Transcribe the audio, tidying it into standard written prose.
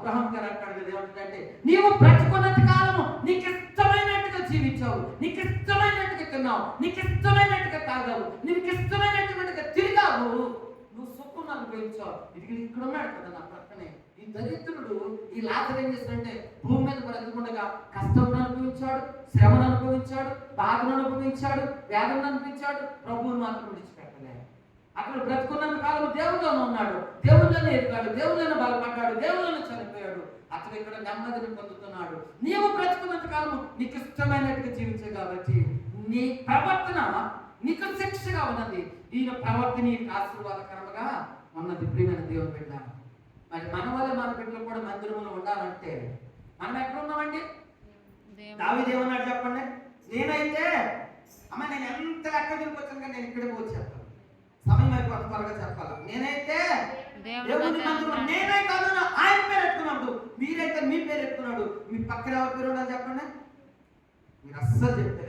Abraham గారు అంటాడు కదా, ఏమంటే నీవు బ్రతుకున్నంత కాలము నీకు ఇష్టమైనట్టుగా జీవించావు, నీకు ఇష్టమైనట్టుగా తిన్నావు, నీకు ఇష్టమైనట్టుగా తాగావు, నీకు ఇష్టమైనట్టుగా తిరిగావు, నువ్వు సుఖం అనుభవించావు. ఇది ఇక్కడ ఉన్నాడు కదా నా పక్కనే ఈ దరిద్రుడు. ఈ లాజరు ఏం చేస్తాడంటే భూమి మీద బ్రతుకుండగా కష్టం అనుభవించాడు, శ్రమను అనుభవించాడు, బాధను అనుభవించాడు, వేదనను అనుభవించాడు. ప్రభువుని మాత్రం విడిచిపెట్టలేదు. అక్కడ బ్రతుకున్నంత కాలం దేవుళ్ళలోనే ఉన్నాడు, దేవుళ్ళనే ఎదిగాడు, దేవుళ్ళనే బలపడ్డాడు, దేవుళ్ళనే చనిపోయాడు. అతను ఇక్కడ నెమ్మదిని పొందుతున్నాడు. నీవు బ్రతుకున్నంత కాలం నీకు ఇష్టమైనట్టుగా జీవించు కాబట్టి నీ ప్రవర్తన నీకు శిక్షగా ఉన్నది. ఈయన ప్రవర్తన నీకు ఆశీర్వాదకరంగా ఉన్నది. ప్రియమైన దేవుని బిడ్డ, మరి మన వల్ల మన బిడ్డలు కూడా మందిరంలో ఉండాలంటే మనం ఎక్కడ ఉన్నామండి? దావీదు ఏమన్నాడు చెప్పండి? నేనైతే అమ్మ నేను ఎంత లెక్క తిరిగి కానీ నేను ఇక్కడికి వచ్చి చెప్పాలి, సమయం అయిపోతే త్వరగా చెప్పాలి. నేనైతే దేవుని మందిరం నేనైతే ఆయన పేరు ఎత్తుకున్నాడు, మీరైతే మీ పేరు ఎత్తుకున్నాడు. మీ పక్కన ఎవరి పేరు ఉండాలి చెప్పండి? మీరు అస్సలు చెప్తే